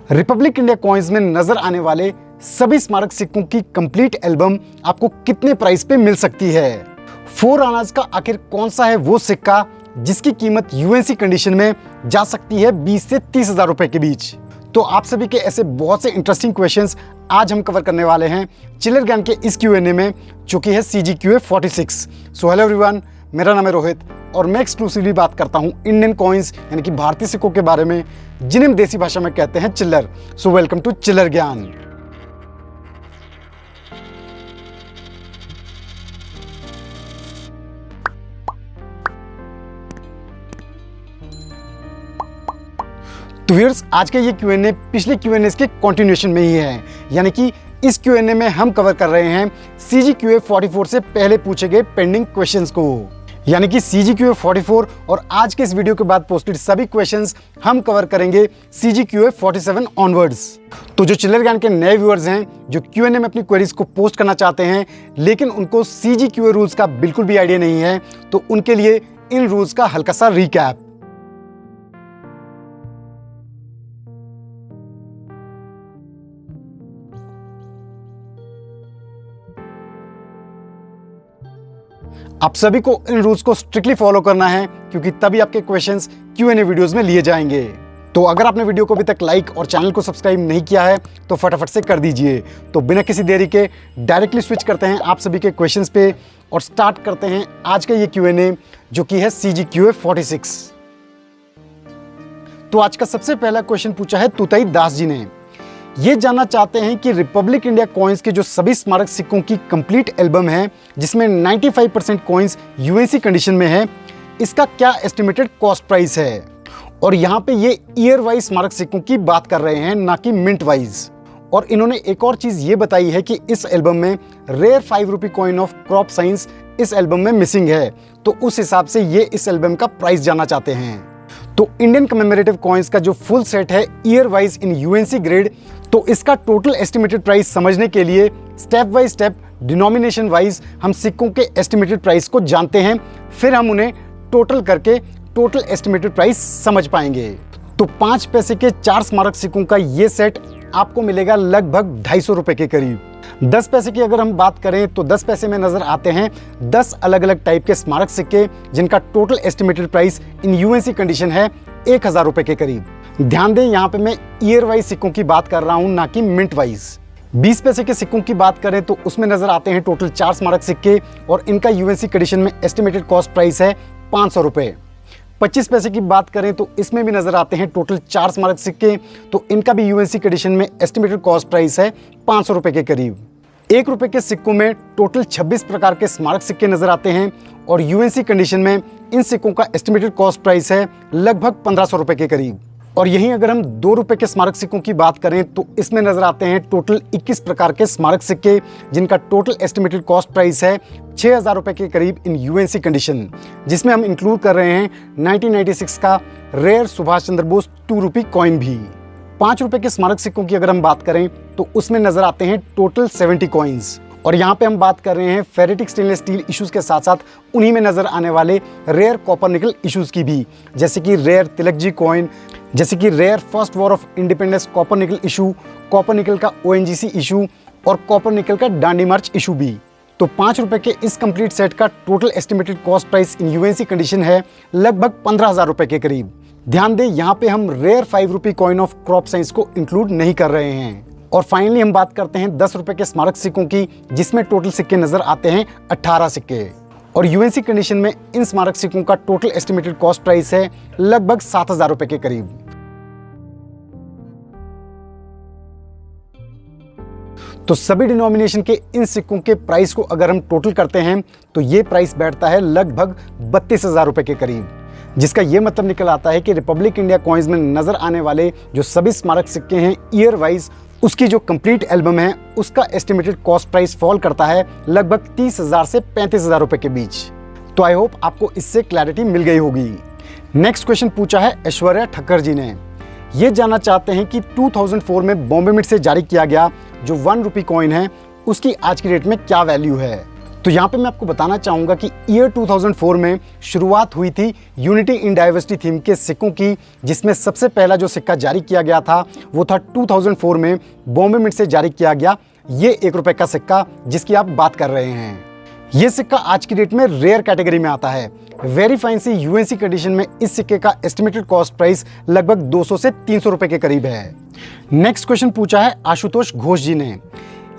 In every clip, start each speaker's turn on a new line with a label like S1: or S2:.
S1: Republic India coins में नजर आने वाले सभी स्मारक सिक्कों की कंप्लीट एल्बम आपको कितने प्राइस पे मिल सकती है? 4 आनाज का आखिर कौन सा है वो सिक्का जिसकी कीमत यूएनसी कंडीशन में जा सकती है 20 से 30 हजार रुपए के बीच? तो आप सभी के ऐसे बहुत से इंटरेस्टिंग क्वेश्चंस आज हम कवर करने वाले हैं चिल्लर ज्ञान के इस Q&A में, जो कि है CGQA 46। सो हेलो एवरीवन, मेरा नाम है रोहित और मैं एक्सक्लूसिवली बात करता हूं इंडियन कॉइन्स यानी कि भारतीय सिक्कों के बारे में, जिन्हें हम देसी भाषा में कहते हैं चिल्लर। सो वेलकम टू चिल्लर ज्ञान। तो व्यूअर्स, आज का ये Q&A पिछले Q&A के कंटिन्यूएशन में ही है, यानी कि इस Q&A में हम कवर कर रहे हैं CGQA 44 से पहले पूछे गए पेंडिंग क्वेश्चंस को, यानी कि CGQA 44 और आज के इस वीडियो के बाद पोस्टेड सभी क्वेश्चंस हम कवर करेंगे CGQA 47 ऑनवर्ड्स। तो जो चिल्लर ज्ञान के नए व्यूअर्स हैं जो Q&A में अपनी क्वेरीज को पोस्ट करना चाहते हैं लेकिन उनको CGQA रूल्स का बिल्कुल भी आइडिया नहीं है, तो उनके लिए इन रूल्स का हल्का सा रिकैप। आप सभी को इन रूल्स को स्ट्रिक्टली फॉलो करना है, क्योंकि तभी आपके क्वेश्चंस Q&A वीडियोस में लिए जाएंगे। तो अगर आपने वीडियो को अभी तक लाइक और चैनल को सब्सक्राइब नहीं किया है तो फटाफट से कर दीजिए। तो बिना किसी देरी के डायरेक्टली स्विच करते हैं आप सभी के क्वेश्चंस पे और स्टार्ट करते हैं आज का ये Q&A, जो कि है CGQA 46। तो आज का सबसे पहला क्वेश्चन पूछा है तुताई दास जी ने। ये जानना चाहते हैं कि रिपब्लिक इंडिया कॉइन्स के जो सभी स्मारक सिक्कों की कंप्लीट एल्बम है, जिसमें 95% कॉइन्स यूएनसी कंडीशन में है, इसका क्या एस्टिमेटेड कॉस्ट प्राइस है? और यहाँ पे ये ईयर वाइज स्मारक सिक्कों की बात कर रहे हैं, ना कि मिंट वाइज। और इन्होंने एक और चीज ये बताई है कि इस एल्बम में rare 5 rupee coin of crop science इस एल्बम में मिसिंग है, तो उस हिसाब से ये इस एल्बम का प्राइस जानना चाहते हैं। तो इंडियन कमेमोरेटिव कॉइन्स का जो फुल सेट है ईयर वाइज इन यूएनसी ग्रेड, तो इसका टोटल एस्टिमेटेड प्राइस समझने के लिए step by step denomination wise हम सिक्कों के एस्टिमेटेड प्राइस को जानते हैं, फिर हम उन्हें टोटल करके टोटल एस्टिमेटेड प्राइस समझ पाएंगे। तो 5 पैसे के 4 स्मारक सिक्कों का ये सेट आपको मिलेगा लगभग 250 रुपए के करीब। 10 पैसे की अगर हम बात करें तो 10 पैसे में नजर आते हैं 10 अलग अलग टाइप के स्मारक सिक्के, जिनका total estimated price in UNC condition है 1000 रुपए के करीब। ध्यान दें, यहाँ पे मैं ईयर वाइज सिक्कों की बात कर रहा हूँ, ना कि मिंट वाइज। 20 पैसे के सिक्कों की बात करें तो उसमें नजर आते हैं टोटल 4 स्मारक सिक्के और इनका यूएनसी कंडीशन में एस्टिमेटेड कॉस्ट प्राइस है 500 रुपए। 25 पैसे की बात करें तो इसमें भी नजर आते हैं टोटल 4 स्मारक सिक्के, तो इनका भी यूएनसी कंडीशन में एस्टिमेटेड कॉस्ट प्राइस है 500 रुपए के करीब। 1 रुपए के सिक्कों में टोटल 26 प्रकार के स्मारक सिक्के नजर आते हैं और यूएनसी कंडीशन में इन सिक्कों का एस्टिमेटेड कॉस्ट प्राइस है लगभग 1500 रुपए के करीब। और यहीं अगर हम 2 रुपए के स्मारक सिक्कों की बात करें तो इसमें नजर आते हैं टोटल 21 प्रकार के स्मारक सिक्के, जिनका टोटल एस्टिमेटेड कॉस्ट प्राइस है 6000 रुपए के करीब इन यूएनसी कंडीशन, जिसमें हम इंक्लूड कर रहे हैं 1996 का rare Subhash Chandra Bose 2 rupee coin भी। 5 रुपए के स्मारक सिक्कों की अगर हम बात करें तो उसमें नजर आते हैं टोटल 70 कॉइन्स, और यहाँ पे हम बात कर रहे हैं फेरेटिक स्टेनलेस स्टील इश्यूज के साथ साथ उन्हीं में नजर आने वाले रेयर कॉपर निकल इश्यूज की भी, जैसे कि रेयर तिलक जी कॉइन, जैसे कि rare first war of independence copper nickel issue, copper nickel का ONGC इशू और कॉपर निकल का डांडी मार्च इशू भी। तो 5 रुपए के इस कंप्लीट सेट का total estimated cost price in UNC condition है लगभग 15,000 रुपए के करीब। ध्यान दें, यहाँ पे हम rare 5 rupee coin of crop science को इंक्लूड नहीं कर रहे हैं। और फाइनली हम बात करते हैं 10 रुपए के स्मारक सिक्कों की, जिसमें टोटल सिक्के नजर आते हैं 18 सिक्के, और यूएनसी कंडीशन में इन स्मारक सिक्कों का टोटल एस्टिमेटेड कॉस्ट प्राइस है लगभग 7000 रुपए के करीब। तो सभी डिनोमिनेशन के इन सिक्कों के प्राइस को अगर हम टोटल करते हैं तो ये प्राइस बैठता है लगभग 32,000 रुपए के करीब, जिसका ये मतलब निकल आता है कि रिपब्लिक इंडिया कॉइन्स में नजर आने वाले जो सभी स्मारक सिक्के हैं ईयर वाइज, उसकी जो कंप्लीट एल्बम है उसका एस्टिमेटेड कॉस्ट प्राइस फॉल करता है लगभग 30,000 से 35,000 रुपए के बीच। तो आई होप आपको इससे क्लैरिटी मिल गई होगी। नेक्स्ट क्वेश्चन पूछा है ऐश्वर्या ठक्कर जी ने। ये जानना चाहते हैं कि 2004 में बॉम्बे मिंट से जारी किया गया जो 1 रुपी कॉइन है, उसकी आज की डेट में क्या वैल्यू है? तो यहाँ पे मैं आपको बताना चाहूँगा कि ईयर 2004 में शुरुआत हुई थी यूनिटी इन डाइवर्सिटी थीम के सिक्कों की, जिसमें सबसे पहला जो सिक्का जारी किया गया था वो था 2004 में बॉम्बे मिंट से जारी किया गया ये ₹1 का सिक्का जिसकी आप बात कर रहे हैं। ये सिक्का आज की डेट में रेयर कैटेगरी में आता है। वेरी फाइन सी यूएनसी कंडीशन में इस सिक्के का एस्टिमेटेड कॉस्ट प्राइस लगभग 200 से 300 रुपए के करीब है। नेक्स्ट क्वेश्चन पूछा है आशुतोष घोष जी ने।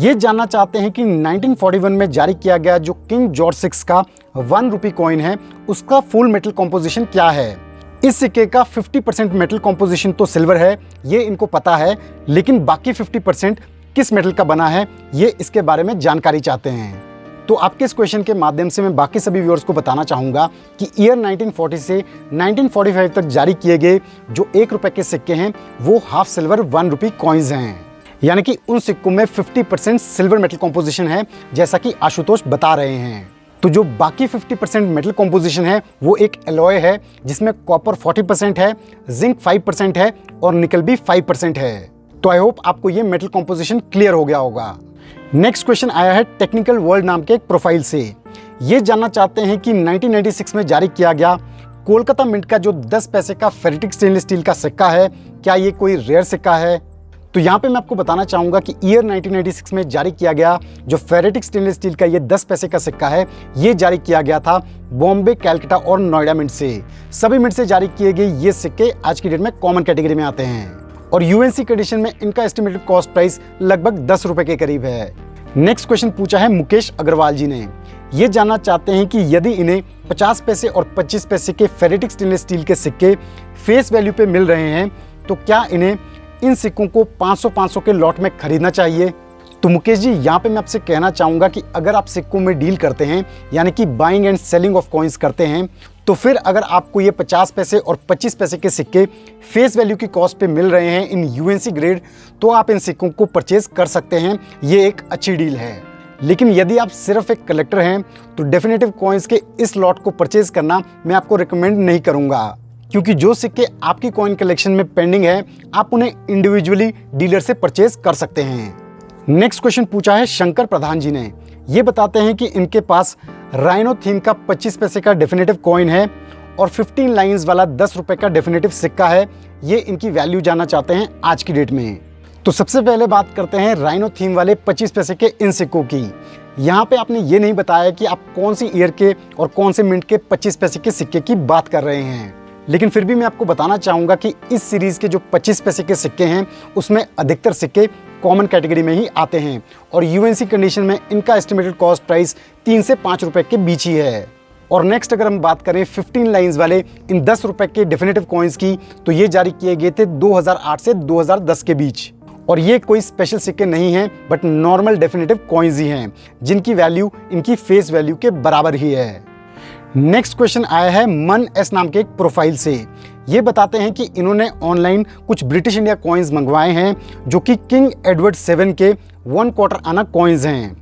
S1: ये जानना चाहते हैं कि 1941 में जारी किया गया जो किंग जॉर्ज 6 का ₹1 कॉइन है उसका फुल मेटल कॉम्पोजिशन क्या है। इस सिक्के का 50% मेटल कॉम्पोजिशन तो सिल्वर है, ये इनको पता है, लेकिन बाकी 50% किस मेटल का बना है ये इसके बारे में जानकारी चाहते हैं। तो आपके इस क्वेश्चन के माध्यम से मैं बाकी सभी व्यूअर्स को बताना चाहूँगा कि ईयर 1940 से 1945 तक जारी किए गए जो ₹1 के सिक्के हैं वो हाफ सिल्वर ₹1 कॉइन्स हैं, यानी कि उन सिक्कों में 50% सिल्वर मेटल कॉम्पोजिशन है जैसा कि आशुतोष बता रहे हैं। तो जो बाकी 50% मेटल कॉम्पोजिशन है वो एक एलॉय है जिसमें कॉपर 40% है, जिंक 5% है और निकल भी 5% है। तो आई होप आपको ये मेटल कॉम्पोजिशन क्लियर हो गया होगा। नेक्स्ट क्वेश्चन आया है टेक्निकल वर्ल्ड नाम के एक प्रोफाइल से। ये जानना चाहते हैं कि 1996 में जारी किया गया कोलकाता मिंट का जो 10 पैसे का फेरेटिक स्टेनलेस स्टील का सिक्का है क्या ये कोई रेयर सिक्का है। तो यहाँ पे मैं आपको बताना चाहूँगा कि ईयर 1996 में जारी किया गया जो फेरेटिक स्टेनलेस स्टील का ये 10 पैसे का सिक्का है ये जारी किया गया था बॉम्बे, कैलकाटा और नोएडा मिंट से। सभी मिंट से जारी किए गए ये सिक्के आज की डेट में कॉमन कैटेगरी में आते हैं और यूएनसी कंडीशन में इनका एस्टिमेटेड कॉस्ट प्राइस लगभग ₹10 के करीब है। नेक्स्ट क्वेश्चन पूछा है मुकेश अग्रवाल जी ने। ये जानना चाहते हैं कि यदि इन्हें 50 पैसे और 25 पैसे के फेरेटिक स्टेनलेस स्टील के सिक्के फेस वैल्यू पे मिल रहे हैं तो क्या इन्हें इन सिक्कों को 500-500 के लॉट में खरीदना चाहिए। तो मुकेश जी यहाँ पे मैं आपसे कहना चाहूँगा कि अगर आप सिक्कों में डील करते हैं यानी कि buying and selling of coins करते हैं तो फिर अगर आपको ये 50 पैसे और 25 पैसे के सिक्के फेस वैल्यू की कॉस्ट पे मिल रहे हैं इन यूएनसी ग्रेड तो आप इन सिक्कों को परचेज कर सकते हैं, ये एक अच्छी डील है। लेकिन यदि आप सिर्फ एक कलेक्टर हैं तो डेफिनेटिव कॉइन्स के इस लॉट को परचेज करना मैं आपको रिकमेंड नहीं करूँगा, क्योंकि जो सिक्के आपकी कॉइन कलेक्शन में पेंडिंग है आप उन्हें इंडिविजुअली डीलर से परचेज कर सकते हैं। नेक्स्ट क्वेश्चन पूछा है शंकर प्रधान जी ने। ये बताते हैं कि इनके पास राइनो थीम का 25 पैसे का डेफिनेटिव कॉइन है और 15 लाइंस वाला ₹10 का डेफिनेटिव सिक्का है। ये इनकी वैल्यू जानना चाहते हैं आज की डेट में। तो सबसे पहले बात करते हैं राइनो थीम वाले 25 पैसे के इन सिक्कों की। यहाँ पे आपने ये नहीं बताया कि आप कौन सी ईयर के और कौन से मिंट के 25 पैसे के सिक्के की बात कर रहे हैं, लेकिन फिर भी मैं आपको बताना चाहूँगा कि इस सीरीज़ के जो 25 पैसे के सिक्के हैं उसमें अधिकतर सिक्के कॉमन कैटेगरी में ही आते हैं और यूएनसी कंडीशन में इनका एस्टिमेटेड कॉस्ट प्राइस ₹3 से ₹5 के बीच ही है। और नेक्स्ट अगर हम बात करें 15 लाइंस वाले इन ₹10 के डेफिनेटिव कॉइन्स की तो ये जारी किए गए थे 2008 से 2010 के बीच और ये कोई स्पेशल सिक्के नहीं हैं बट नॉर्मल डेफिनेटिव कॉइन्स ही हैं जिनकी वैल्यू इनकी फेस वैल्यू के बराबर ही है। नेक्स्ट क्वेश्चन आया है मन एस नाम के एक प्रोफाइल से। ये बताते हैं कि इन्होंने ऑनलाइन कुछ ब्रिटिश इंडिया कॉइन्स मंगवाए हैं जो कि किंग एडवर्ड 7 के 1/4 आना कॉइन्स हैं।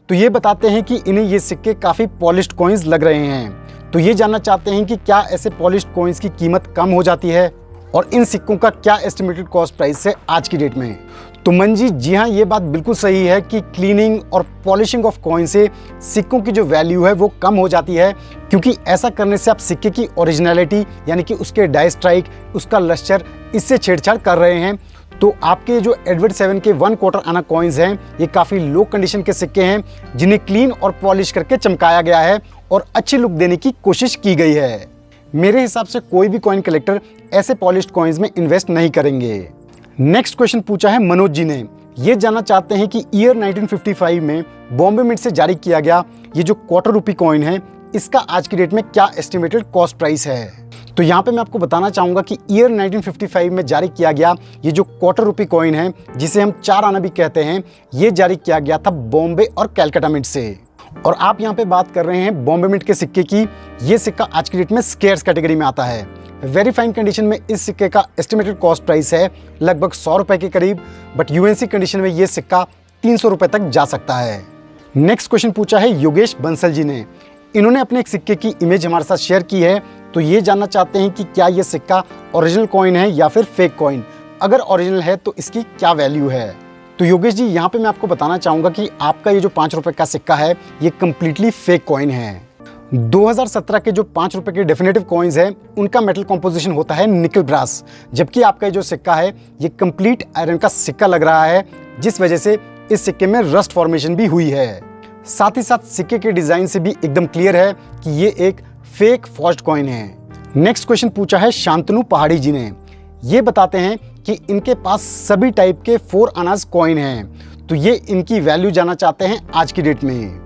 S1: तो ये बताते हैं कि इन्हें ये सिक्के काफ़ी पॉलिश्ड कॉइन्स लग रहे हैं। तो ये जानना चाहते हैं कि क्या ऐसे पॉलिश्ड कॉइन्स की कीमत कम हो जाती है और इन सिक्कों का क्या एस्टिमेटेड कॉस्ट प्राइस है आज की डेट में। तो मन जी हाँ, ये बात बिल्कुल सही है कि क्लीनिंग और पॉलिशिंग ऑफ कॉइन से सिक्कों की जो वैल्यू है वो कम हो जाती है, क्योंकि ऐसा करने से आप सिक्के की ओरिजिनलिटी यानी कि उसके डाई स्ट्राइक, उसका लस्टर, इससे छेड़छाड़ कर रहे हैं। तो आपके जो एडवर्ड 7 के 1/4 आना कॉइन्स हैं ये काफ़ी लो कंडीशन के सिक्के हैं जिन्हें क्लीन और पॉलिश करके चमकाया गया है और अच्छी लुक देने की कोशिश की गई है। मेरे हिसाब से कोई भी कॉइन कलेक्टर ऐसे पॉलिश्ड कॉइन्स में इन्वेस्ट नहीं करेंगे। नेक्स्ट क्वेश्चन पूछा है मनोज जी ने। ये जानना चाहते हैं कि ईयर 1955 में बॉम्बे मिंट से जारी किया गया ये जो ₹1/4 कॉइन है इसका आज की डेट में क्या एस्टिमेटेड कॉस्ट प्राइस है। तो यहाँ पे मैं आपको बताना चाहूँगा कि ईयर 1955 में जारी किया गया ये जो ₹1/4 कॉइन है जिसे हम 4 आना भी कहते हैं, ये जारी किया गया था बॉम्बे और कैलकाटा मिंट से। और आप यहाँ पे बात कर रहे हैं बॉम्बे मिंट के सिक्के की। ये सिक्का आज की डेट में स्केर्स कैटेगरी में आता है। वेरी फाइन कंडीशन में इस सिक्के का एस्टिमेटेड कॉस्ट प्राइस है लगभग ₹100 के करीब, बट यूएनसी कंडीशन में ये सिक्का ₹300 तक जा सकता है। नेक्स्ट क्वेश्चन पूछा है योगेश बंसल जी ने। इन्होंने अपने एक सिक्के की इमेज हमारे साथ शेयर की है। तो ये जानना चाहते हैं कि क्या ये सिक्का ओरिजिनल कॉइन है या फिर फेक कॉइन। अगर ओरिजिनल है तो इसकी क्या वैल्यू है। तो योगेश जी, यहाँ पे मैं आपको बताना चाहूँगा कि आपका ये जो 5 रुपए का सिक्का है ये कम्प्लीटली फेक कॉइन है। 2017 के जो 5 रुपए के डेफिनेटिव कॉइन्स हैं उनका मेटल कॉम्पोजिशन होता है निकल ब्रास, जबकि आपका ये जो सिक्का है ये कंप्लीट आयरन का सिक्का लग रहा है, जिस वजह से इस सिक्के में रस्ट फॉर्मेशन भी हुई है। साथ ही साथ सिक्के के डिजाइन से भी एकदम क्लियर है कि ये एक फेक फॉर्ज्ड कॉइन है। नेक्स्ट क्वेश्चन पूछा है शांतनु पहाड़ी जी ने। ये बताते हैं कि इनके पास सभी टाइप के 4 आनाज कॉइन हैं, तो ये इनकी वैल्यू जानना चाहते हैं आज की डेट में।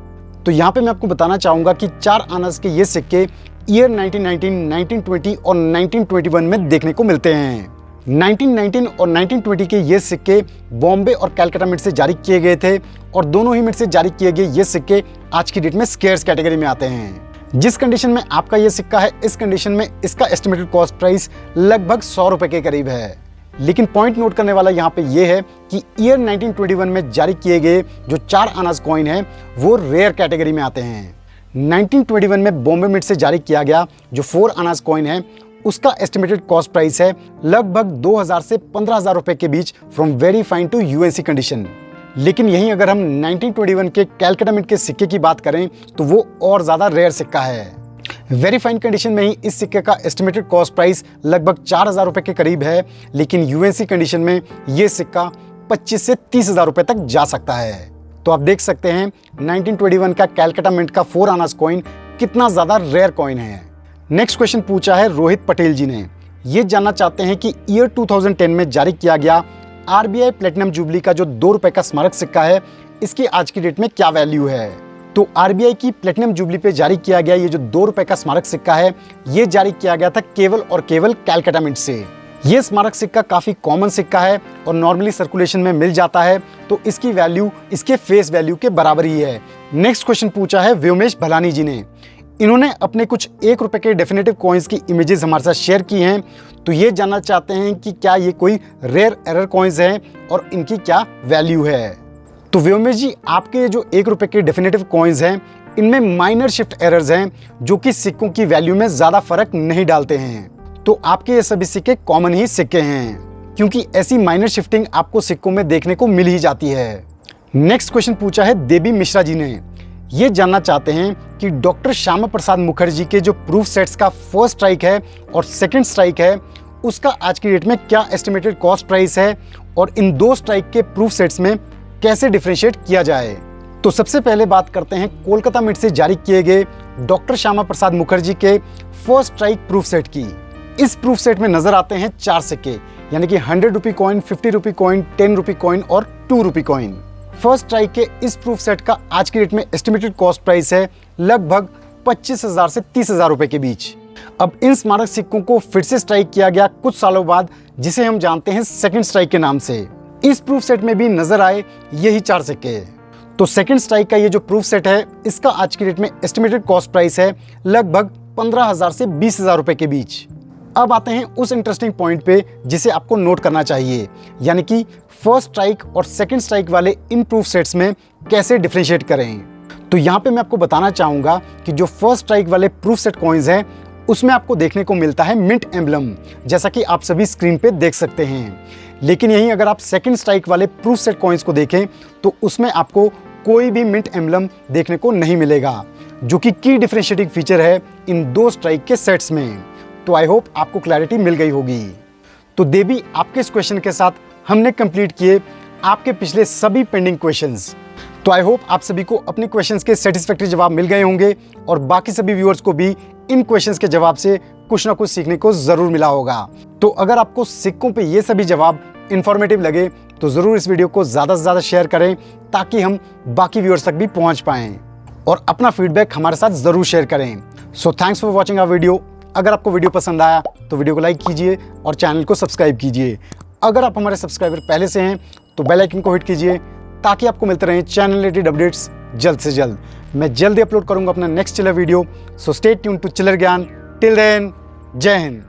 S1: तो यहाँ पे मैं आपको बताना चाहूँगा कि 4 आनाज के ये सिक्के ईयर 1919, 1920 और 1921 में देखने को मिलते हैं। 1919 और 1920 के ये सिक्के बॉम्बे और कलकत्ता मिंट से जारी किए गए थे और दोनों ही मिंट से जारी किए गए ये सिक्के आज की डेट में स्केर्स कैटेगरी में आते हैं। जिस कंडीशन में आपका ये सिक्का है, इस कंडीशन में इसका एस्टिमेटेड कॉस्ट प्राइस लगभग 100 रुपए के करीब है। लेकिन पॉइंट नोट करने वाला यहाँ पे ये है कि ईयर 1921 में जारी किए गए जो 4 आनाज कॉइन है वो रेयर कैटेगरी में आते हैं। 1921 में बॉम्बे मिंट से जारी किया गया जो 4 आनाज कॉइन है उसका एस्टिमेटेड कॉस्ट प्राइस है लगभग 2000 से 15,000 रुपए के बीच from very fine to UNC condition. लेकिन यहीं अगर हम 1921 के कलकत्ता मिंट के सिक्के की बात करें तो वो और ज़्यादा रेयर सिक्का है। वेरी फाइन कंडीशन में ही इस सिक्के का एस्टिमेटेड कॉस्ट प्राइस लगभग 4000 रुपए के करीब है, लेकिन यूएनसी कंडीशन में ये सिक्का 25 से 30,000 रुपए तक जा सकता है। तो आप देख सकते हैं 1921 का कलकत्ता मिंट का 4 आनाज कॉइन कितना ज़्यादा रेयर कॉइन है। नेक्स्ट क्वेश्चन पूछा है रोहित पटेल जी ने। ये जानना चाहते हैं कि ईयर 2010 में जारी किया गया आरबीआई प्लेटिनम जुबली का जो 2 रुपए का स्मारक सिक्का है इसकी आज की डेट में क्या वैल्यू है। तो आरबीआई की प्लेटिनम जुबली पे जारी किया गया ये जो 2 रुपए का स्मारक सिक्का है ये जारी किया गया था केवल और केवल कलकत्ता मिंट से। ये स्मारक सिक्का काफ़ी कॉमन सिक्का है और नॉर्मली सर्कुलेशन में मिल जाता है, तो इसकी वैल्यू इसके फेस वैल्यू के बराबर ही है। नेक्स्ट क्वेश्चन पूछा है व्योमेश भलानी जी ने। इन्होंने अपने कुछ 1 रुपए के डेफिनेटिव कॉइन्स की इमेजेस हमारे साथ शेयर की हैं, तो ये जानना चाहते हैं कि क्या ये कोई रेयर एरर कॉइन्स हैं और इनकी क्या वैल्यू है। तो व्योमेश जी, आपके जो 1 रुपए के डेफिनेटिव कॉइन्स हैं इनमें माइनर शिफ्ट एरर्स हैं जो कि सिक्कों की वैल्यू में ज़्यादा फर्क नहीं डालते हैं। तो आपके ये सभी सिक्के कॉमन ही सिक्के हैं, क्योंकि ऐसी माइनर शिफ्टिंग आपको सिक्कों में देखने को मिल ही जाती है। नेक्स्ट क्वेश्चन पूछा है देवी मिश्रा जी ने। ये जानना चाहते हैं कि डॉक्टर श्यामा प्रसाद मुखर्जी के जो प्रूफ सेट्स का फर्स्ट स्ट्राइक है और सेकंड स्ट्राइक है उसका आज की डेट में क्या एस्टिमेटेड कॉस्ट प्राइस है और इन 2 स्ट्राइक के प्रूफ सेट्स में कैसे डिफरेंशिएट किया जाए। तो सबसे पहले बात करते हैं कोलकाता मिंट से जारी किए गए डॉक्टर श्यामा प्रसाद मुखर्जी के फर्स्ट स्ट्राइक प्रूफ सेट की। इस प्रूफ सेट में नजर आते हैं 4 सिक्के, यानी कि 100 rupee coin, 50 rupee coin, 10 rupee coin और 2 रुपी कॉइन। फर्स्ट स्ट्राइक के इस प्रूफ सेट का आज की डेट में एस्टिमेटेड कॉस्ट प्राइस है लगभग 25,000 से 30,000 रुपए के बीच। अब इन स्मारक सिक्कों को फिर से स्ट्राइक किया गया कुछ सालों बाद, जिसे हम जानते हैं सेकंड स्ट्राइक के नाम से। इस प्रूफ सेट में भी नजर आए यही 4 सिक्के। तो सेकंड स्ट्राइक का ये जो प्रूफ सेट है इसका आज की डेट में एस्टिमेटेड कॉस्ट प्राइस है लगभग 15,000 से 20,000 रुपए के बीच। अब आते हैं उस इंटरेस्टिंग पॉइंट पे जिसे आपको नोट करना चाहिए, यानी कि फर्स्ट स्ट्राइक और सेकंड स्ट्राइक वाले इन प्रूफ सेट्स में कैसे डिफरेंशिएट करें। तो यहाँ पे मैं आपको बताना चाहूँगा कि जो फर्स्ट स्ट्राइक वाले प्रूफ सेट कॉइन्स हैं उसमें आपको देखने को मिलता है मिंट एम्बलम, जैसा कि आप सभी स्क्रीन पे देख सकते हैं। लेकिन यहीं अगर आप सेकंड स्ट्राइक वाले प्रूफ सेट कॉइन्स को देखें तो उसमें आपको कोई भी मिंट एम्बलम देखने को नहीं मिलेगा, जो कि की डिफरेंशिएटिंग फीचर है इन 2 स्ट्राइक के सेट्स में। तो आई होप आपको क्लैरिटी मिल गई होगी। तो देवी, आपके इस क्वेश्चन के साथ हमने कंप्लीट किए आपके पिछले सभी पेंडिंग क्वेश्चंस। तो आई होप आप सभी को अपने क्वेश्चंस के सेटिस्फैक्टरी जवाब मिल गए होंगे और बाकी सभी व्यूअर्स को भी इन क्वेश्चंस के जवाब से कुछ ना कुछ सीखने को जरूर मिला होगा। तो अगर आपको सिक्कों पे ये सभी जवाब इंफॉर्मेटिव लगे तो जरूर इस वीडियो को ज़्यादा से ज़्यादा शेयर करें ताकि हम बाकी व्यूअर्स तक भी पहुँच पाएँ, और अपना फीडबैक हमारे साथ ज़रूर शेयर करें। So thanks for watching our video. अगर आपको वीडियो पसंद आया तो वीडियो को लाइक कीजिए और चैनल को सब्सक्राइब कीजिए। अगर आप हमारे सब्सक्राइबर पहले से हैं तो बेल आइकन को हिट कीजिए ताकि आपको मिलते रहें चैनल रिलेटेड अपडेट्स जल्द से जल्द। मैं जल्दी अपलोड करूंगा अपना next chiller video. So stay tune to chiller Gyan. Till then, जय हिंद।